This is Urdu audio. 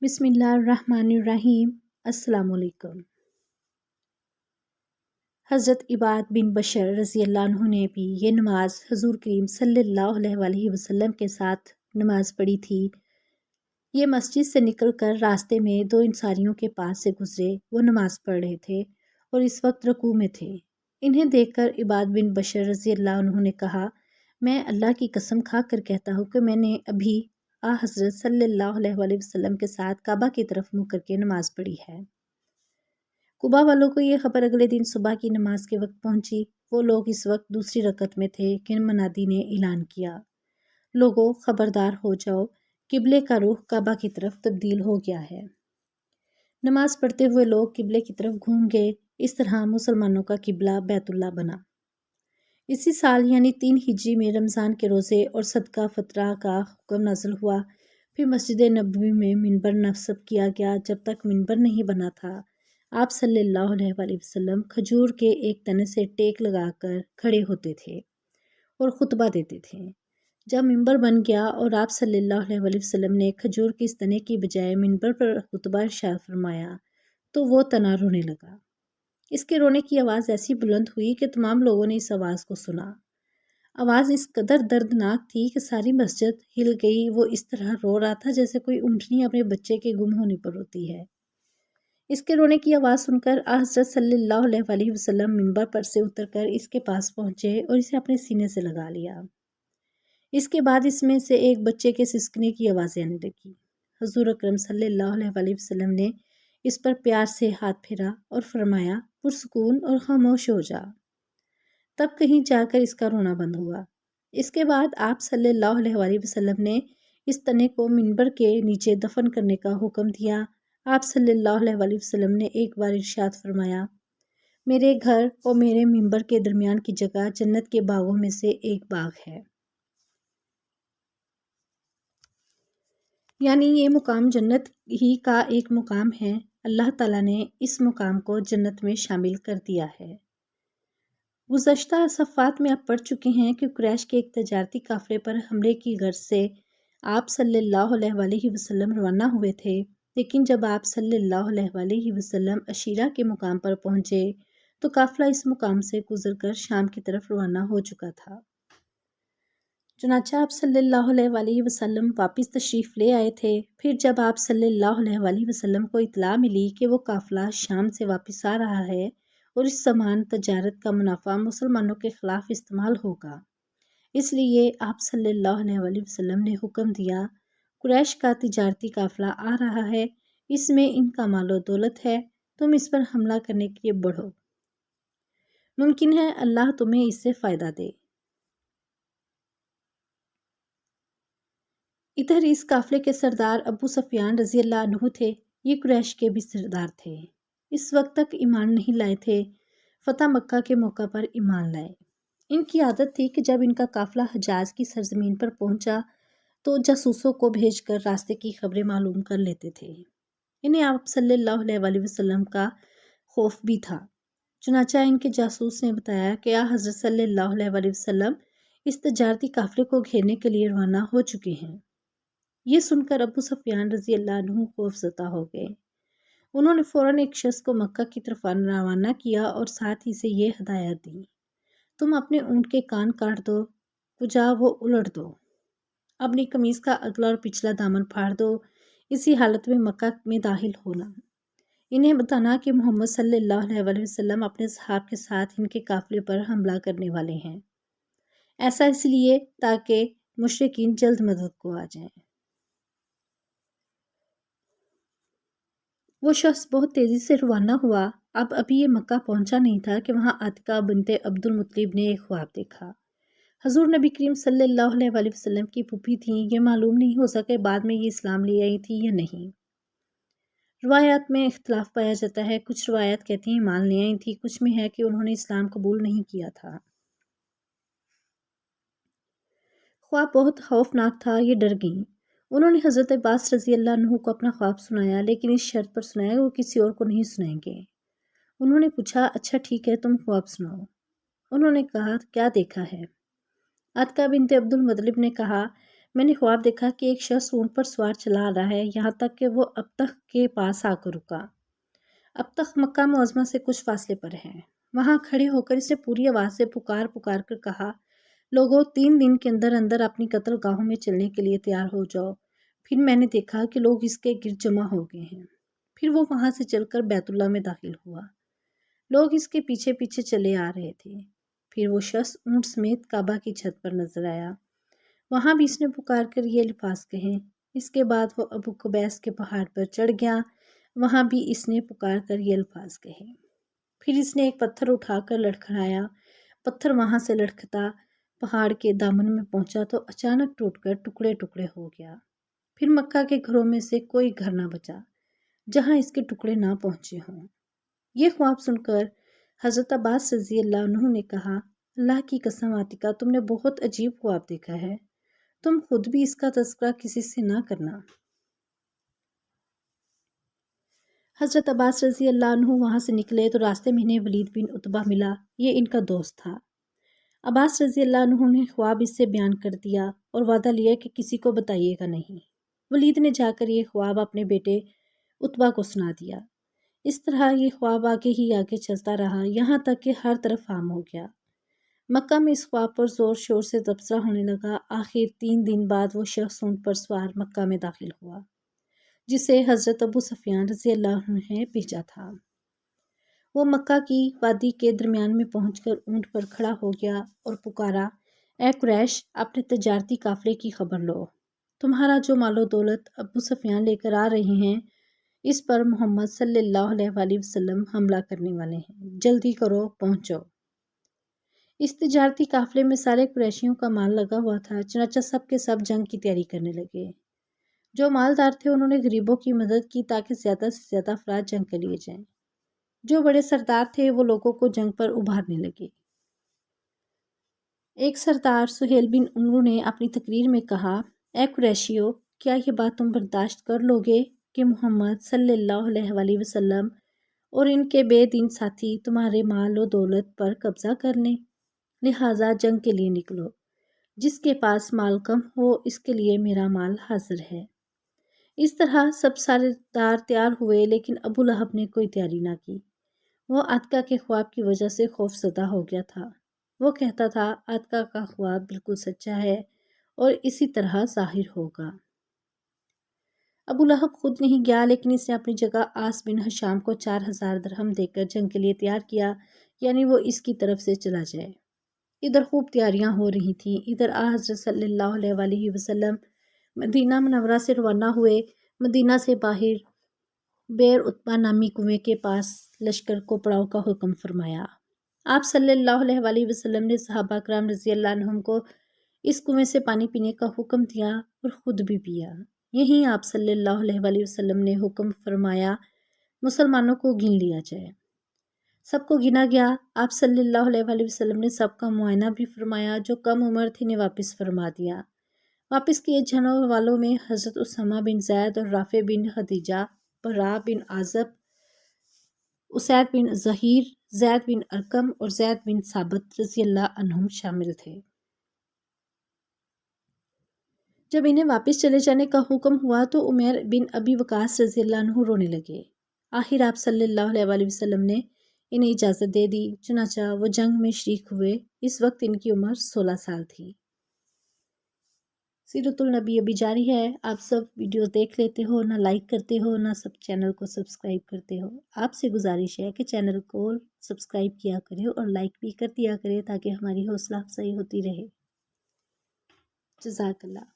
بسم اللہ الرحمن الرحیم۔ السلام علیکم۔ حضرت عباد بن بشر رضی اللہ عنہ نے بھی یہ نماز حضور کریم صلی اللہ علیہ وآلہ وسلم کے ساتھ نماز پڑھی تھی۔ یہ مسجد سے نکل کر راستے میں دو انصاریوں کے پاس سے گزرے۔ وہ نماز پڑھ رہے تھے اور اس وقت رکوع میں تھے۔ انہیں دیکھ کر عباد بن بشر رضی اللہ عنہ نے کہا، میں اللہ کی قسم کھا کر کہتا ہوں کہ میں نے ابھی حضرت صلی اللہ علیہ وآلہ وسلم کے ساتھ کعبہ کی طرف منہ کر کے نماز پڑھی ہے۔ قباء والوں کو یہ خبر اگلے دن صبح کی نماز کے وقت پہنچی۔ وہ لوگ اس وقت دوسری رکعت میں تھے کہ منادی نے اعلان کیا، لوگو خبردار ہو جاؤ، قبلے کا رخ کعبہ کی طرف تبدیل ہو گیا ہے۔ نماز پڑھتے ہوئے لوگ قبلے کی طرف گھوم گئے۔ اس طرح مسلمانوں کا قبلہ بیت اللہ بنا۔ اسی سال یعنی 3 ہجری میں رمضان کے روزے اور صدقہ فطرہ کا حکم نازل ہوا۔ پھر مسجد نبوی میں منبر نصب کیا گیا۔ جب تک منبر نہیں بنا تھا، آپ صلی اللہ علیہ وآلہ وسلم کھجور کے ایک تنے سے ٹیک لگا کر کھڑے ہوتے تھے اور خطبہ دیتے تھے۔ جب منبر بن گیا اور آپ صلی اللہ علیہ وآلہ وسلم نے کھجور کے اس تنے کی بجائے منبر پر خطبہ ارشاد فرمایا تو وہ تنا رونے لگا۔ اس کے رونے کی آواز ایسی بلند ہوئی کہ تمام لوگوں نے اس آواز کو سنا۔ آواز اس قدر دردناک تھی کہ ساری مسجد ہل گئی۔ وہ اس طرح رو رہا تھا جیسے کوئی اونٹنی اپنے بچے کے گم ہونے پر روتی ہے۔ اس کے رونے کی آواز سن کر حضرت صلی اللہ علیہ وآلہ وسلم منبر پر سے اتر کر اس کے پاس پہنچے اور اسے اپنے سینے سے لگا لیا۔ اس کے بعد اس میں سے ایک بچے کے سسکنے کی آوازیں آنے لگی۔ حضور اکرم صلی اللہ علیہ وآلہ وسلم نے اس پر پیار سے ہاتھ پھیرا اور فرمایا، پرسکون اور خاموش ہو جا۔ تب کہیں جا کر اس کا رونا بند ہوا۔ اس کے بعد آپ صلی اللہ علیہ وآلہ وسلم نے اس تنے کو منبر کے نیچے دفن کرنے کا حکم دیا۔ آپ صلی اللہ علیہ وآلہ وسلم نے ایک بار ارشاد فرمایا، میرے گھر اور میرے منبر کے درمیان کی جگہ جنت کے باغوں میں سے ایک باغ ہے۔ یعنی یہ مقام جنت ہی کا ایک مقام ہے۔ اللہ تعالیٰ نے اس مقام کو جنت میں شامل کر دیا ہے۔ گزشتہ صفحات میں آپ پڑھ چکے ہیں کہ قریش کے ایک تجارتی قافلے پر حملے کی غرض سے آپ صلی اللہ علیہ وآلہ وسلم روانہ ہوئے تھے، لیکن جب آپ صلی اللہ علیہ وآلہ وسلم عشیرہ کے مقام پر پہنچے تو قافلہ اس مقام سے گزر کر شام کی طرف روانہ ہو چکا تھا۔ چنانچہ آپ صلی اللہ علیہ وآلہ وسلم واپس تشریف لے آئے تھے۔ پھر جب آپ صلی اللہ علیہ وآلہ وسلم کو اطلاع ملی کہ وہ قافلہ شام سے واپس آ رہا ہے اور اس سامان تجارت کا منافع مسلمانوں کے خلاف استعمال ہوگا، اس لیے آپ صلی اللہ علیہ وآلہ وسلم نے حکم دیا، قریش کا تجارتی قافلہ آ رہا ہے، اس میں ان کا مال و دولت ہے، تم اس پر حملہ کرنے کے لیے بڑھو، ممکن ہے اللہ تمہیں اس سے فائدہ دے۔ ادھر اس قافلے کے سردار ابو سفیان رضی اللہ عنہ تھے۔ یہ قریش کے بھی سردار تھے۔ اس وقت تک ایمان نہیں لائے تھے، فتح مکہ کے موقع پر ایمان لائے۔ ان کی عادت تھی کہ جب ان کا قافلہ حجاز کی سرزمین پر پہنچا تو جاسوسوں کو بھیج کر راستے کی خبریں معلوم کر لیتے تھے۔ انہیں آپ صلی اللہ علیہ وآلہ وسلم کا خوف بھی تھا۔ چنانچہ ان کے جاسوس نے بتایا کہ حضرت صلی اللہ علیہ وآلہ وسلم اس تجارتی قافلے کو گھیرنے کے لیے روانہ ہو چکے ہیں۔ یہ سن کر ابو سفیان رضی اللہ عنہ خوف زدہ ہو گئے۔ انہوں نے فوراً ایک شخص کو مکہ کی طرف روانہ کیا اور ساتھ ہی سے یہ ہدایت دی، تم اپنے اونٹ کے کان کاٹ دو، کجا وہ الٹ دو، اپنی قمیص کا اگلا اور پچھلا دامن پھاڑ دو، اسی حالت میں مکہ میں داخل ہونا، انہیں بتانا کہ محمد صلی اللہ علیہ وآلہ وسلم اپنے اصحاب کے ساتھ ان کے قافلے پر حملہ کرنے والے ہیں، ایسا اس لیے تاکہ مشرکین جلد مدد کو آ جائیں۔ وہ شخص بہت تیزی سے روانہ ہوا۔ اب ابھی یہ مکہ پہنچا نہیں تھا کہ وہاں عاتکہ بنت عبد المطلب نے ایک خواب دیکھا۔ حضور نبی کریم صلی اللہ علیہ وآلہ وسلم کی پھوپھی تھیں۔ یہ معلوم نہیں ہو سکا کہ بعد میں یہ اسلام لے آئی تھی یا نہیں۔ روایات میں اختلاف پایا جاتا ہے، کچھ روایات کہتی ہیں ایمان لے آئی تھی، کچھ میں ہے کہ انہوں نے اسلام قبول نہیں کیا تھا۔ خواب بہت خوفناک تھا، یہ ڈر گئیں۔ انہوں نے حضرت عباس رضی اللہ عنہ کو اپنا خواب سنایا، لیکن اس شرط پر سنایا کہ وہ کسی اور کو نہیں سنائیں گے۔ انہوں نے پوچھا، اچھا ٹھیک ہے، تم خواب سناؤ۔ انہوں نے کہا، کیا دیکھا ہے؟ عاتکہ بنت عبد المطلب نے کہا، میں نے خواب دیکھا کہ ایک شخص اونٹ پر سوار چلا آ رہا ہے، یہاں تک کہ وہ اب تک کے پاس آ کر رکا۔ اب تک مکہ معظمہ سے کچھ فاصلے پر ہے۔ وہاں کھڑے ہو کر اس نے پوری آواز سے پکار پکار کر کہا، لوگوں 3 دن کے اندر اندر اپنی قتل گاہوں میں چلنے کے لیے تیار ہو جاؤ۔ پھر میں نے دیکھا کہ لوگ اس کے گرد جمع ہو گئے ہیں۔ پھر وہ وہاں سے چل کر بیت اللہ میں داخل ہوا۔ لوگ اس کے پیچھے پیچھے چلے آ رہے تھے۔ پھر وہ شخص اونٹ سمیت کعبہ کی چھت پر نظر آیا۔ وہاں بھی اس نے پکار کر یہ الفاظ کہے۔ اس کے بعد وہ ابو قبیس کے پہاڑ پر چڑھ گیا۔ وہاں بھی اس نے پکار کر یہ الفاظ کہے۔ پھر اس نے ایک پتھر اٹھا کر لڑکھڑایا۔ پتھر وہاں سے لڑکھتا پہاڑ کے دامن میں پہنچا تو اچانک ٹوٹ کر ٹکڑے ٹکڑے ہو گیا۔ پھر مکہ کے گھروں میں سے کوئی گھر نہ بچا جہاں اس کے ٹکڑے نہ پہنچے ہوں۔ یہ خواب سن کر حضرت عباس رضی اللہ عنہ نے کہا، اللہ کی قسم عاتکہ، تم نے بہت عجیب خواب دیکھا ہے۔ تم خود بھی اس کا تذکرہ کسی سے نہ کرنا۔ حضرت عباس رضی اللہ عنہ وہاں سے نکلے تو راستے میں انہیں ولید بن عتبہ ملا۔ یہ ان کا دوست تھا۔ عباس رضی اللہ عنہ نے خواب اس سے بیان کر دیا اور وعدہ لیا کہ کسی کو بتائیے گا نہیں۔ ولید نے جا کر یہ خواب اپنے بیٹے عتبہ کو سنا دیا۔ اس طرح یہ خواب آگے ہی آگے چلتا رہا، یہاں تک کہ ہر طرف عام ہو گیا۔ مکہ میں اس خواب پر زور شور سے تبصرہ ہونے لگا۔ آخر 3 دن بعد وہ شخص اونٹ پر سوار مکہ میں داخل ہوا جسے حضرت ابو سفیان رضی اللہ عنہ نے بھیجا تھا۔ وہ مکہ کی وادی کے درمیان میں پہنچ کر اونٹ پر کھڑا ہو گیا اور پکارا، اے قریش، اپنے تجارتی قافلے کی خبر لو۔ تمہارا جو مال و دولت ابو سفیان لے کر آ رہے ہیں، اس پر محمد صلی اللہ علیہ وآلہ وسلم حملہ کرنے والے ہیں، جلدی کرو، پہنچو۔ اس تجارتی قافلے میں سارے قریشیوں کا مال لگا ہوا تھا، چنانچہ سب کے سب جنگ کی تیاری کرنے لگے۔ جو مالدار تھے انہوں نے غریبوں کی مدد کی تاکہ زیادہ سے زیادہ افراد جنگ کے لیے جائیں۔ جو بڑے سردار تھے وہ لوگوں کو جنگ پر ابھارنے لگے۔ ایک سردار سہیل بن عمرو نے اپنی تقریر میں کہا، اے قریشیو، کیا یہ بات تم برداشت کر لو گے کہ محمد صلی اللہ علیہ وآلہ وسلم اور ان کے بے دین ساتھی تمہارے مال و دولت پر قبضہ کر لیں؟ لہٰذا جنگ کے لیے نکلو۔ جس کے پاس مال کم ہو اس کے لیے میرا مال حاضر ہے۔ اس طرح سب سردار تیار ہوئے، لیکن ابو لہب نے کوئی تیاری نہ کی۔ وہ عاتکہ کے خواب کی وجہ سے خوف زدہ ہو گیا تھا۔ وہ کہتا تھا، عاتکہ کا خواب بالکل سچا ہے اور اسی طرح ظاہر ہوگا۔ ابو لہب خود نہیں گیا، لیکن اس نے اپنی جگہ عاص بن ہشام کو 4000 درہم دے کر جنگ کے لیے تیار کیا، یعنی وہ اس کی طرف سے چلا جائے۔ ادھر خوب تیاریاں ہو رہی تھیں۔ ادھر حضرت صلی اللہ علیہ وآلہ وسلم مدینہ منورہ سے روانہ ہوئے۔ مدینہ سے باہر بئر عتبہ نامی کنویں کے پاس لشکر کو پڑاؤ کا حکم فرمایا۔ آپ صلی اللہ علیہ وآلہ وسلم نے صحابہ کرام رضی اللہ عنہم کو اس کنویں سے پانی پینے کا حکم دیا اور خود بھی پیا۔ یہیں آپ صلی اللہ علیہ وآلہ وسلم نے حکم فرمایا، مسلمانوں کو گن لیا جائے۔ سب کو گنا گیا۔ آپ صلی اللہ علیہ وآلہ وسلم نے سب کا معائنہ بھی فرمایا۔ جو کم عمر تھے انہیں واپس فرما دیا۔ واپس کیے جانے والوں میں حضرت اسامہ بن زید اور رافع بن خدیجہ، برا بن عازب، اسید بن ظہیر، زید بن ارقم اور زید بن ثابت رضی اللہ عنہم شامل تھے۔ جب انہیں واپس چلے جانے کا حکم ہوا تو عمیر بن ابی وقاص رضی اللہ عنہ رونے لگے۔ آخر آپ صلی اللہ علیہ وآلہ وسلم نے انہیں اجازت دے دی، چنانچہ وہ جنگ میں شریک ہوئے۔ اس وقت ان کی عمر 16 سال تھی۔ سیرت النبی ابھی جاری ہے۔ آپ سب ویڈیوز دیکھ لیتے ہو، نہ لائک کرتے ہو، نہ سب چینل کو سبسکرائب کرتے ہو۔ آپ سے گزارش ہے کہ چینل کو سبسکرائب کیا کرے اور لائک بھی کر دیا کرے تاکہ ہماری حوصلہ افزائی ہوتی رہے۔ جزاک اللہ۔